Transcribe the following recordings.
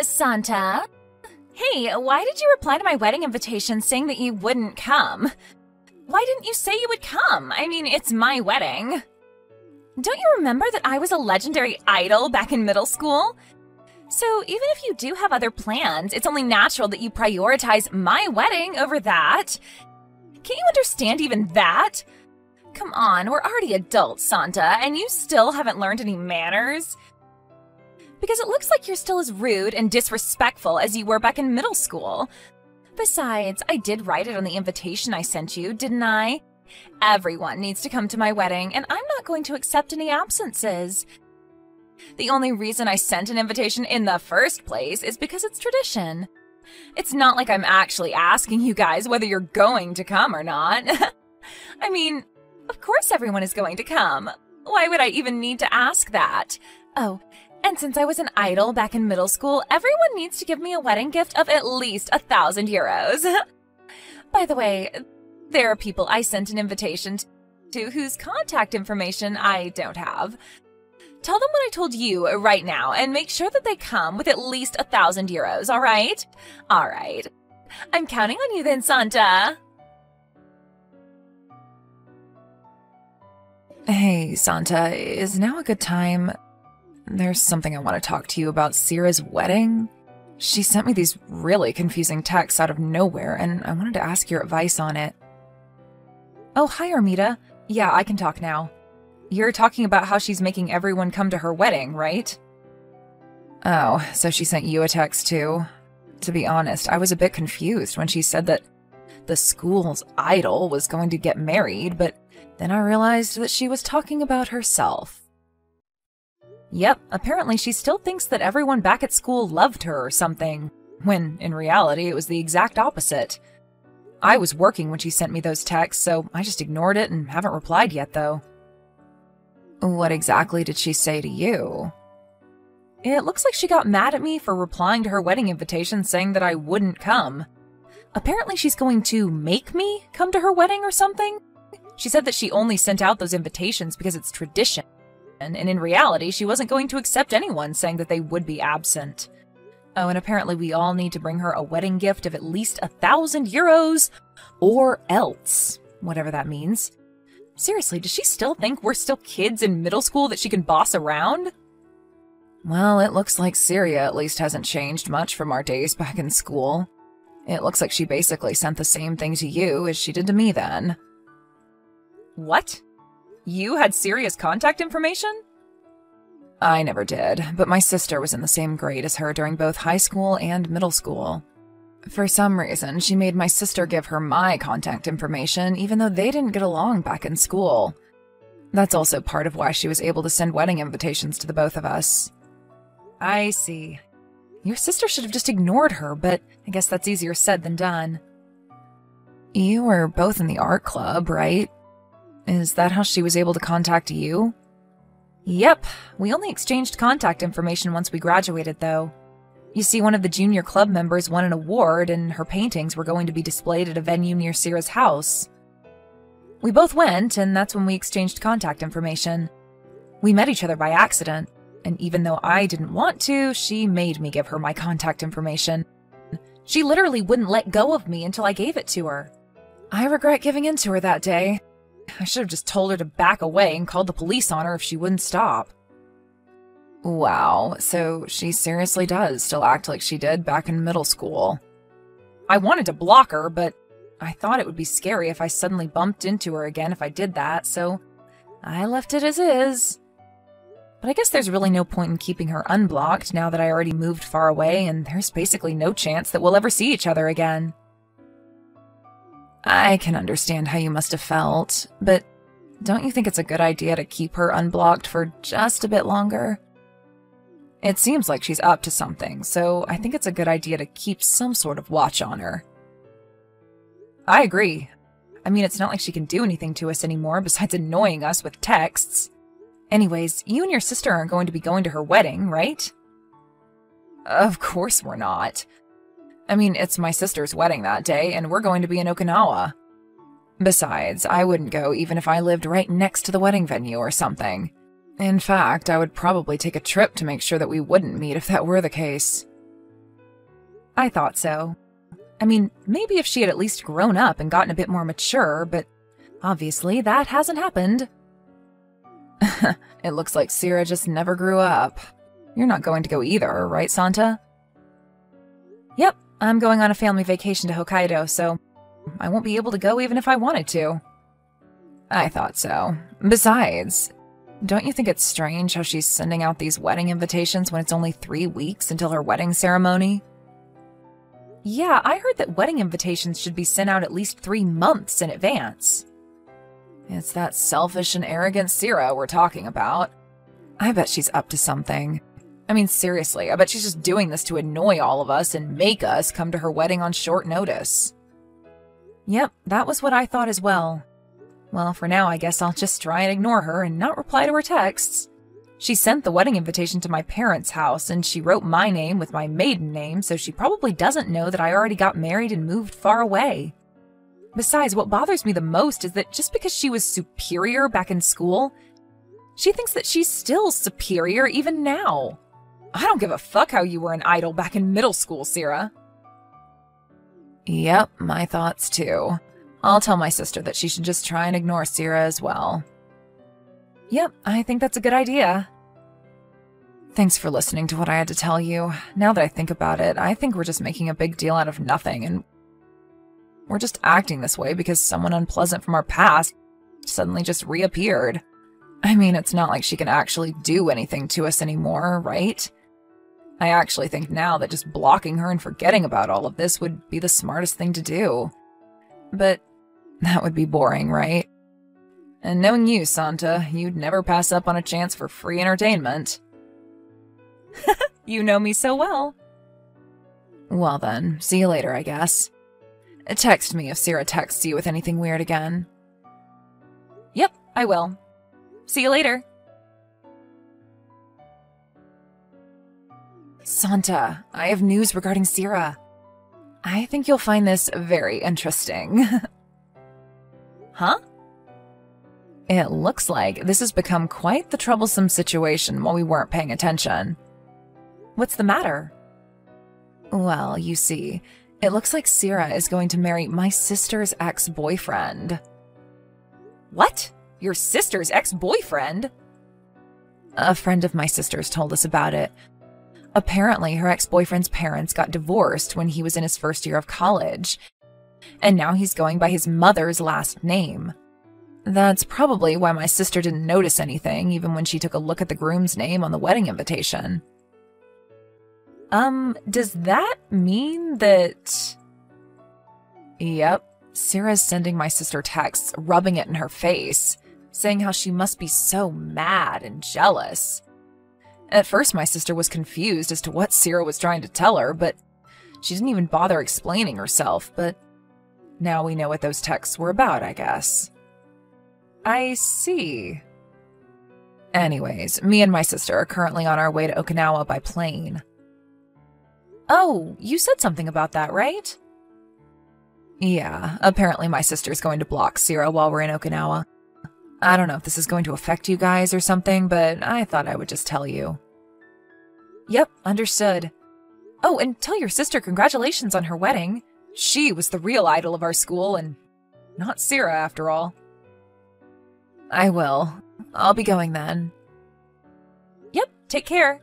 Santa? Hey, why did you reply to my wedding invitation saying that you wouldn't come? Why didn't you say you would come? I mean, it's my wedding. Don't you remember that I was a legendary idol back in middle school? So even if you do have other plans, it's only natural that you prioritize my wedding over that. Can't you understand even that? Come on, we're already adults, Santa, and you still haven't learned any manners? Because it looks like you're still as rude and disrespectful as you were back in middle school. Besides, I did write it on the invitation I sent you, didn't I? Everyone needs to come to my wedding, and I'm not going to accept any absences. The only reason I sent an invitation in the first place is because it's tradition. It's not like I'm actually asking you guys whether you're going to come or not. I mean, of course everyone is going to come. Why would I even need to ask that? Oh, and since I was an idol back in middle school, everyone needs to give me a wedding gift of at least 1,000 euros. By the way, there are people I sent an invitation to whose contact information I don't have. Tell them what I told you right now and make sure that they come with at least 1,000 euros, all right? All right. I'm counting on you then, Santa. Hey, Santa, is now a good time? There's something I want to talk to you about Sierra's wedding. She sent me these really confusing texts out of nowhere, and I wanted to ask your advice on it. Oh, hi, Armida. Yeah, I can talk now. You're talking about how she's making everyone come to her wedding, right? Oh, so she sent you a text too? To be honest, I was a bit confused when she said that the school's idol was going to get married, but then I realized that she was talking about herself. Yep, apparently she still thinks that everyone back at school loved her or something, when in reality it was the exact opposite. I was working when she sent me those texts, so I just ignored it and haven't replied yet, though. What exactly did she say to you? It looks like she got mad at me for replying to her wedding invitation saying that I wouldn't come. Apparently she's going to make me come to her wedding or something. She said that she only sent out those invitations because it's tradition, and in reality she wasn't going to accept anyone saying that they would be absent. Oh, and apparently we all need to bring her a wedding gift of at least 1,000 euros, or else, whatever that means. Seriously, does she still think we're still kids in middle school that she can boss around? Well, it looks like Syria at least hasn't changed much from our days back in school. It looks like she basically sent the same thing to you as she did to me then. What? You had Syria's contact information? I never did, but my sister was in the same grade as her during both high school and middle school. For some reason, she made my sister give her my contact information, even though they didn't get along back in school. That's also part of why she was able to send wedding invitations to the both of us. I see. Your sister should have just ignored her, but I guess that's easier said than done. You were both in the art club, right? Is that how she was able to contact you? Yep, we only exchanged contact information once we graduated, though. You see, one of the junior club members won an award, and her paintings were going to be displayed at a venue near Sierra's house. We both went, and that's when we exchanged contact information. We met each other by accident, and even though I didn't want to, she made me give her my contact information. She literally wouldn't let go of me until I gave it to her. I regret giving in to her that day. I should have just told her to back away and called the police on her if she wouldn't stop. Wow, so she seriously does still act like she did back in middle school. I wanted to block her, but I thought it would be scary if I suddenly bumped into her again if I did that, so I left it as is. But I guess there's really no point in keeping her unblocked now that I already moved far away and there's basically no chance that we'll ever see each other again. I can understand how you must have felt, but don't you think it's a good idea to keep her unblocked for just a bit longer? It seems like she's up to something, so I think it's a good idea to keep some sort of watch on her. I agree. I mean, it's not like she can do anything to us anymore besides annoying us with texts. Anyways, you and your sister aren't going to be going to her wedding, right? Of course we're not. I mean, it's my sister's wedding that day, and we're going to be in Okinawa. Besides, I wouldn't go even if I lived right next to the wedding venue or something. In fact, I would probably take a trip to make sure that we wouldn't meet if that were the case. I thought so. I mean, maybe if she had at least grown up and gotten a bit more mature, but obviously that hasn't happened. It looks like Sierra just never grew up. You're not going to go either, right, Santa? Yep, I'm going on a family vacation to Hokkaido, so I won't be able to go even if I wanted to. I thought so. Besides, don't you think it's strange how she's sending out these wedding invitations when it's only 3 weeks until her wedding ceremony? Yeah, I heard that wedding invitations should be sent out at least 3 months in advance. It's that selfish and arrogant Sierra we're talking about. I bet she's up to something. I mean, seriously, I bet she's just doing this to annoy all of us and make us come to her wedding on short notice. Yep, that was what I thought as well. Well, for now, I guess I'll just try and ignore her and not reply to her texts. She sent the wedding invitation to my parents' house, and she wrote my name with my maiden name, so she probably doesn't know that I already got married and moved far away. Besides, what bothers me the most is that just because she was superior back in school, she thinks that she's still superior even now. I don't give a fuck how you were an idol back in middle school, Sierra. Yep, my thoughts too. I'll tell my sister that she should just try and ignore Sierra as well. Yep, I think that's a good idea. Thanks for listening to what I had to tell you. Now that I think about it, I think we're just making a big deal out of nothing, and we're just acting this way because someone unpleasant from our past suddenly just reappeared. I mean, it's not like she can actually do anything to us anymore, right? I actually think now that just blocking her and forgetting about all of this would be the smartest thing to do. But that would be boring, right? And knowing you, Santa, you'd never pass up on a chance for free entertainment. You know me so well. Well then, see you later, I guess. Text me if Sierra texts you with anything weird again. Yep, I will. See you later. Santa, I have news regarding Sierra. I think you'll find this very interesting. Huh? It looks like this has become quite the troublesome situation while we weren't paying attention. What's the matter? Well, you see, it looks like Sierra is going to marry my sister's ex-boyfriend. What? Your sister's ex-boyfriend? A friend of my sister's told us about it. Apparently, her ex-boyfriend's parents got divorced when he was in his first year of college, and now he's going by his mother's last name. That's probably why my sister didn't notice anything, even when she took a look at the groom's name on the wedding invitation. Does that mean that... Yep, Sierra's sending my sister texts, rubbing it in her face, saying how she must be so mad and jealous. At first, my sister was confused as to what Sierra was trying to tell her, but she didn't even bother explaining herself, but now we know what those texts were about, I guess. I see. Anyways, me and my sister are currently on our way to Okinawa by plane. Oh, you said something about that, right? Yeah, apparently my sister's going to block Sierra while we're in Okinawa. I don't know if this is going to affect you guys or something, but I thought I would just tell you. Yep, understood. Oh, and tell your sister congratulations on her wedding. She was the real idol of our school, and not Sierra after all. I will. I'll be going then. Yep, take care.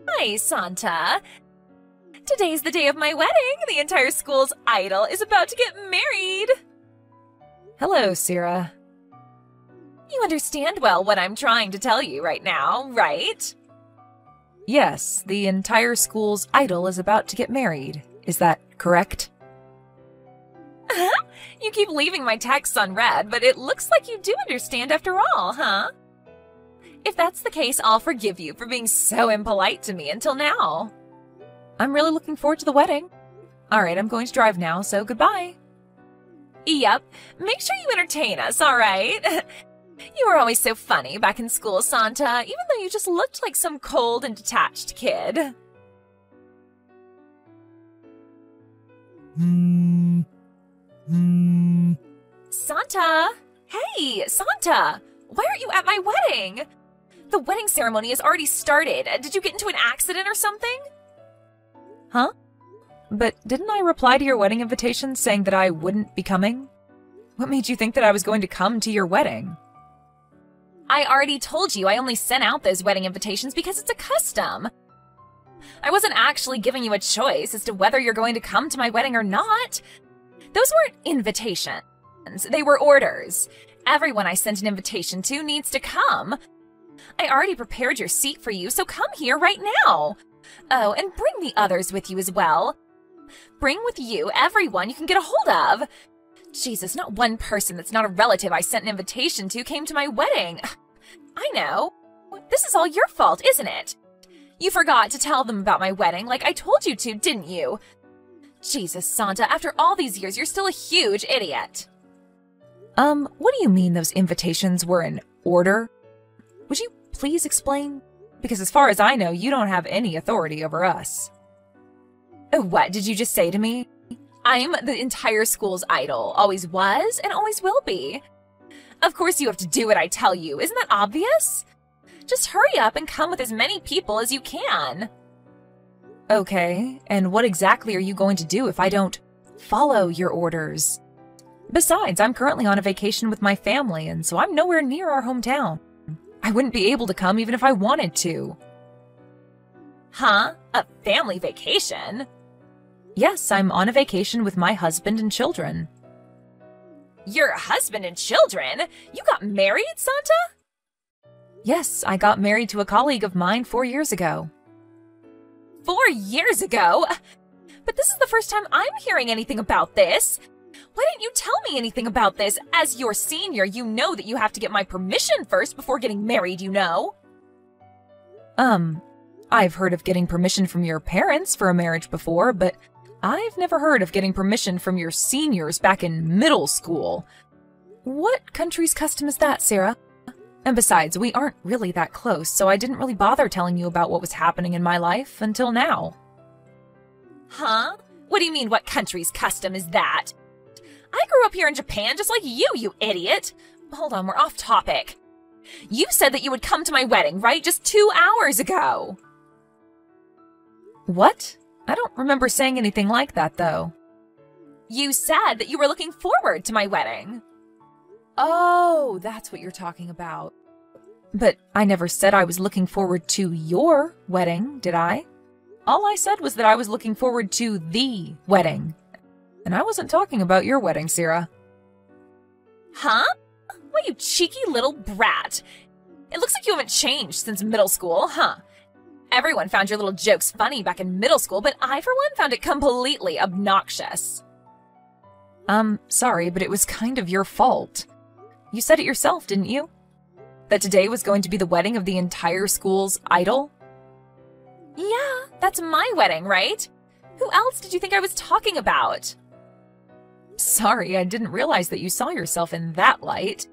Hi, Santa. Today's the day of my wedding. The entire school's idol is about to get married. Hello, Sierra. You understand well what I'm trying to tell you right now, right? Yes, the entire school's idol is about to get married. Is that correct? You keep leaving my texts unread, but it looks like you do understand after all, huh? If that's the case, I'll forgive you for being so impolite to me until now. I'm really looking forward to the wedding. All right, I'm going to drive now, so goodbye. Yep, make sure you entertain us, all right? You were always so funny back in school, Santa, even though you just looked like some cold and detached kid. Santa! Hey, Santa! Why aren't you at my wedding? The wedding ceremony has already started. Did you get into an accident or something? Huh? But didn't I reply to your wedding invitation saying that I wouldn't be coming? What made you think that I was going to come to your wedding? I already told you I only sent out those wedding invitations because it's a custom. I wasn't actually giving you a choice as to whether you're going to come to my wedding or not. Those weren't invitations. They were orders. Everyone I sent an invitation to needs to come. I already prepared your seat for you, so come here right now. Oh, and bring the others with you as well. Bring with you everyone you can get a hold of. Jesus, not one person that's not a relative I sent an invitation to came to my wedding. I know. This is all your fault, isn't it? You forgot to tell them about my wedding like I told you to, didn't you? Jesus, Santa, after all these years, you're still a huge idiot. What do you mean those invitations were in order? Would you please explain? Because as far as I know, you don't have any authority over us. What did you just say to me? I'm the entire school's idol, always was and always will be. Of course you have to do what I tell you, isn't that obvious? Just hurry up and come with as many people as you can. Okay, and what exactly are you going to do if I don't follow your orders? Besides, I'm currently on a vacation with my family, and so I'm nowhere near our hometown. I wouldn't be able to come even if I wanted to. Huh? A family vacation? Yes, I'm on a vacation with my husband and children. Your husband and children? You got married, Santa? Yes, I got married to a colleague of mine 4 years ago. 4 years ago? But this is the first time I'm hearing anything about this. Why didn't you tell me anything about this? As your senior, you know that you have to get my permission first before getting married, you know? I've heard of getting permission from your parents for a marriage before, but I've never heard of getting permission from your seniors back in middle school. What country's custom is that, Sarah? And besides, we aren't really that close, so I didn't really bother telling you about what was happening in my life until now. Huh? What do you mean, what country's custom is that? I grew up here in Japan just like you idiot. Hold on, we're off topic. You said that you would come to my wedding, right? Just 2 hours ago. What? I don't remember saying anything like that, though. You said that you were looking forward to my wedding. Oh, that's what you're talking about. But I never said I was looking forward to your wedding, did I? All I said was that I was looking forward to the wedding. And I wasn't talking about your wedding, Sarah. Huh? What, you cheeky little brat. It looks like you haven't changed since middle school, huh? Everyone found your little jokes funny back in middle school, but I, for one, found it completely obnoxious. Sorry, but it was kind of your fault. You said it yourself, didn't you? That today was going to be the wedding of the entire school's idol? Yeah, that's my wedding, right? Who else did you think I was talking about? Sorry, I didn't realize that you saw yourself in that light.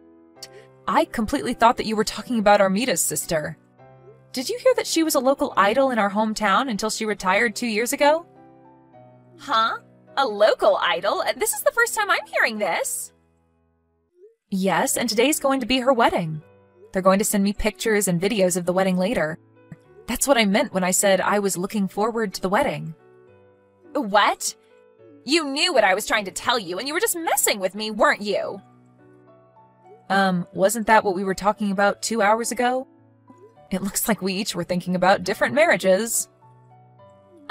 I completely thought that you were talking about Armita's sister. Did you hear that she was a local idol in our hometown until she retired 2 years ago? Huh? A local idol? This is the first time I'm hearing this. Yes, and today's going to be her wedding. They're going to send me pictures and videos of the wedding later. That's what I meant when I said I was looking forward to the wedding. What? You knew what I was trying to tell you, and you were just messing with me, weren't you? Wasn't that what we were talking about 2 hours ago? It looks like we each were thinking about different marriages.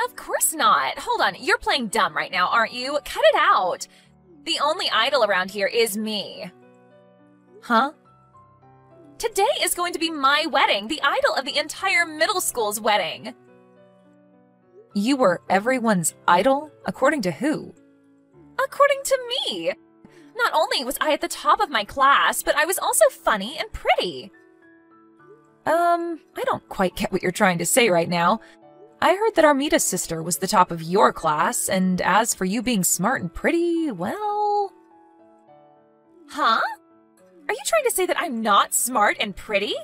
Of course not. Hold on, you're playing dumb right now, aren't you? Cut it out. The only idol around here is me. Huh? Today is going to be my wedding, the idol of the entire middle school's wedding. You were everyone's idol? According to who? According to me. Not only was I at the top of my class, but I was also funny and pretty. I don't quite get what you're trying to say right now. I heard that Armita's sister was the top of your class, and as for you being smart and pretty, well... Huh? Are you trying to say that I'm not smart and pretty?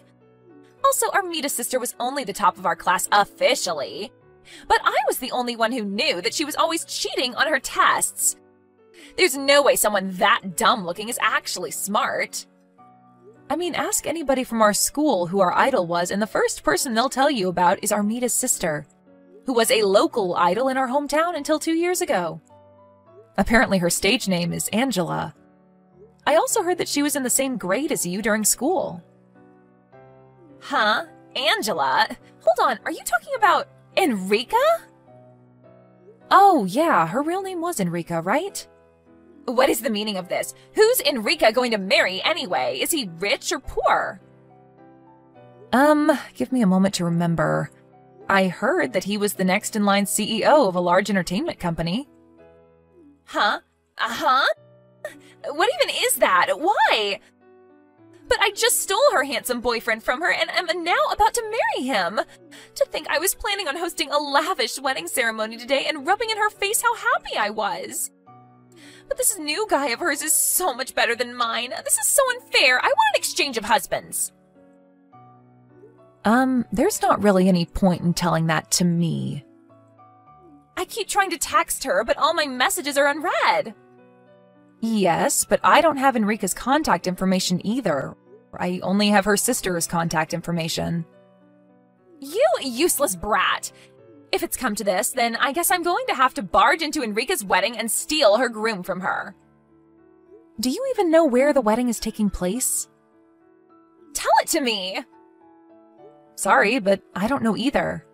Also, Armita's sister was only the top of our class officially. But I was the only one who knew that she was always cheating on her tests. There's no way someone that dumb looking is actually smart. I mean, ask anybody from our school who our idol was, and the first person they'll tell you about is Armita's sister, who was a local idol in our hometown until 2 years ago. Apparently her stage name is Angela. I also heard that she was in the same grade as you during school. Huh? Angela? Hold on, are you talking about Enrica? Oh, yeah, her real name was Enrica, right? What is the meaning of this? Who's Enrica going to marry anyway? Is he rich or poor? Give me a moment to remember. I heard that he was the next in line CEO of a large entertainment company. Huh? Uh-huh? What even is that? Why? But I just stole her handsome boyfriend from her and am now about to marry him. To think I was planning on hosting a lavish wedding ceremony today and rubbing in her face how happy I was. But this new guy of hers is so much better than mine. This is so unfair. I want an exchange of husbands. There's not really any point in telling that to me. I keep trying to text her, but all my messages are unread. Yes, but I don't have Enrica's contact information either. I only have her sister's contact information. You useless brat! If it's come to this, then I guess I'm going to have to barge into Enrica's wedding and steal her groom from her. Do you even know where the wedding is taking place? Tell it to me! Sorry, but I don't know either.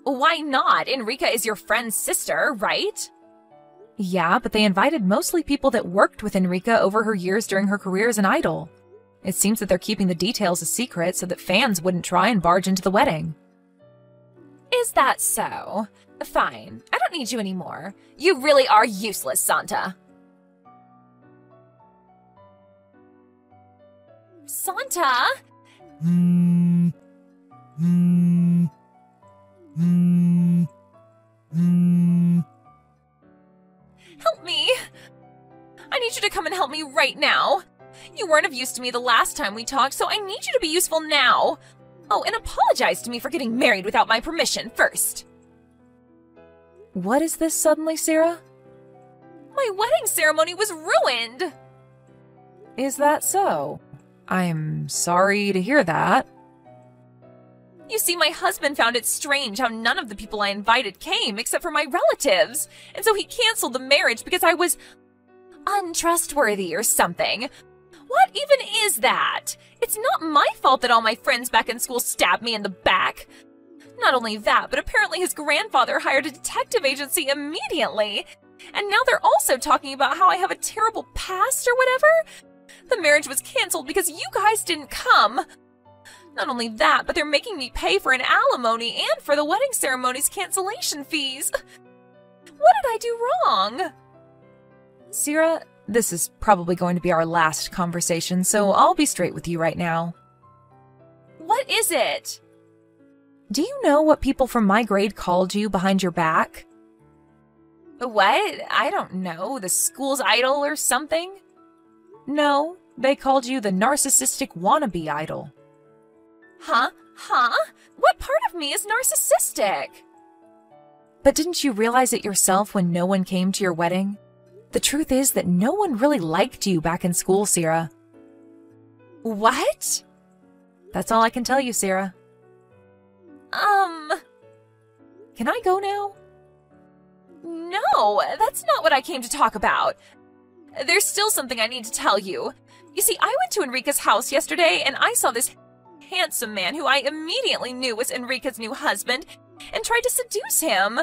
Why not? Enrica is your friend's sister, right? Yeah, but they invited mostly people that worked with Enrica over her years during her career as an idol. It seems that they're keeping the details a secret so that fans wouldn't try and barge into the wedding. Is that so? Fine. I don't need you anymore. You really are useless, Santa. Santa? Help me! I need you to come and help me right now. You weren't of use to me the last time we talked, so I need you to be useful now. Oh, and apologize to me for getting married without my permission first. What is this suddenly, Sarah? My wedding ceremony was ruined. Is that so? I'm sorry to hear that. You see, my husband found it strange how none of the people I invited came except for my relatives, and so he canceled the marriage because I was untrustworthy or something. What even is that? It's not my fault that all my friends back in school stabbed me in the back. Not only that, but apparently his grandfather hired a detective agency immediately. And now they're also talking about how I have a terrible past or whatever. The marriage was canceled because you guys didn't come. Not only that, but they're making me pay for an alimony and for the wedding ceremony's cancellation fees. What did I do wrong? Sarah, this is probably going to be our last conversation, so I'll be straight with you right now. What is it? Do you know what people from my grade called you behind your back? What? I don't know. The school's idol or something? No, they called you the narcissistic wannabe idol. Huh? What part of me is narcissistic? But didn't you realize it yourself when no one came to your wedding? The truth is that no one really liked you back in school, Sarah. What? That's all I can tell you, Sarah. Can I go now? No, that's not what I came to talk about. There's still something I need to tell you. You see, I went to Enrica's house yesterday and I saw this handsome man who I immediately knew was Enrica's new husband and tried to seduce him.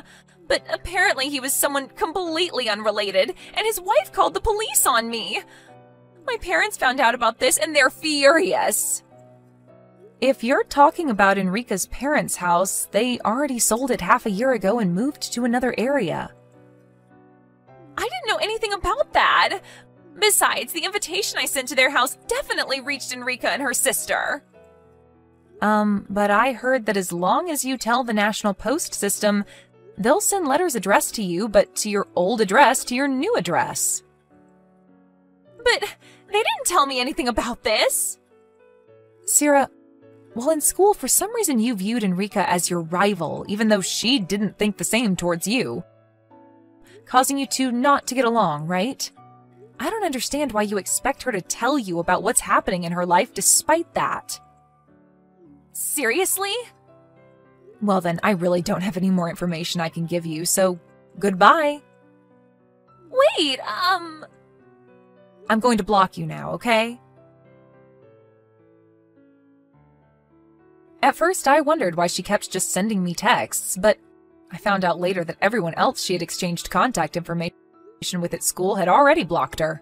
But apparently he was someone completely unrelated, and his wife called the police on me. My parents found out about this and they're furious. If you're talking about Enrica's parents' house, they already sold it half a year ago and moved to another area. I didn't know anything about that. Besides, the invitation I sent to their house definitely reached Enrica and her sister. But I heard that as long as you tell the National Post system, they'll send letters addressed to you, but to your old address to your new address. But they didn't tell me anything about this. Sarah, well, in school, for some reason you viewed Enrica as your rival, even though she didn't think the same towards you. Causing you two not to get along, right? I don't understand why you expect her to tell you about what's happening in her life despite that. Seriously? Well then, I really don't have any more information I can give you, so goodbye. Wait, I'm going to block you now, okay? At first, I wondered why she kept just sending me texts, but I found out later that everyone else she had exchanged contact information with at school had already blocked her.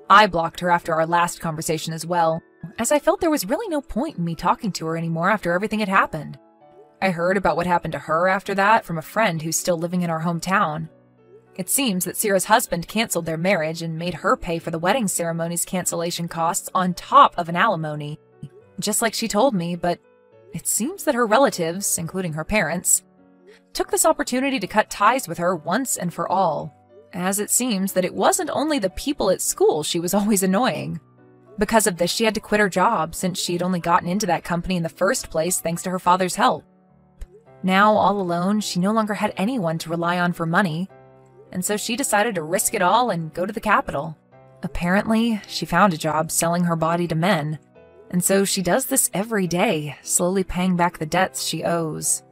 I blocked her after our last conversation as well, as I felt there was really no point in me talking to her anymore after everything had happened. I heard about what happened to her after that from a friend who's still living in our hometown. It seems that Sierra's husband canceled their marriage and made her pay for the wedding ceremony's cancellation costs on top of an alimony, just like she told me, but it seems that her relatives, including her parents, took this opportunity to cut ties with her once and for all, as it seems that it wasn't only the people at school she was always annoying. Because of this, she had to quit her job since she had only gotten into that company in the first place thanks to her father's help. Now, all alone, she no longer had anyone to rely on for money, and so she decided to risk it all and go to the capital. Apparently, she found a job selling her body to men, and so she does this every day, slowly paying back the debts she owes.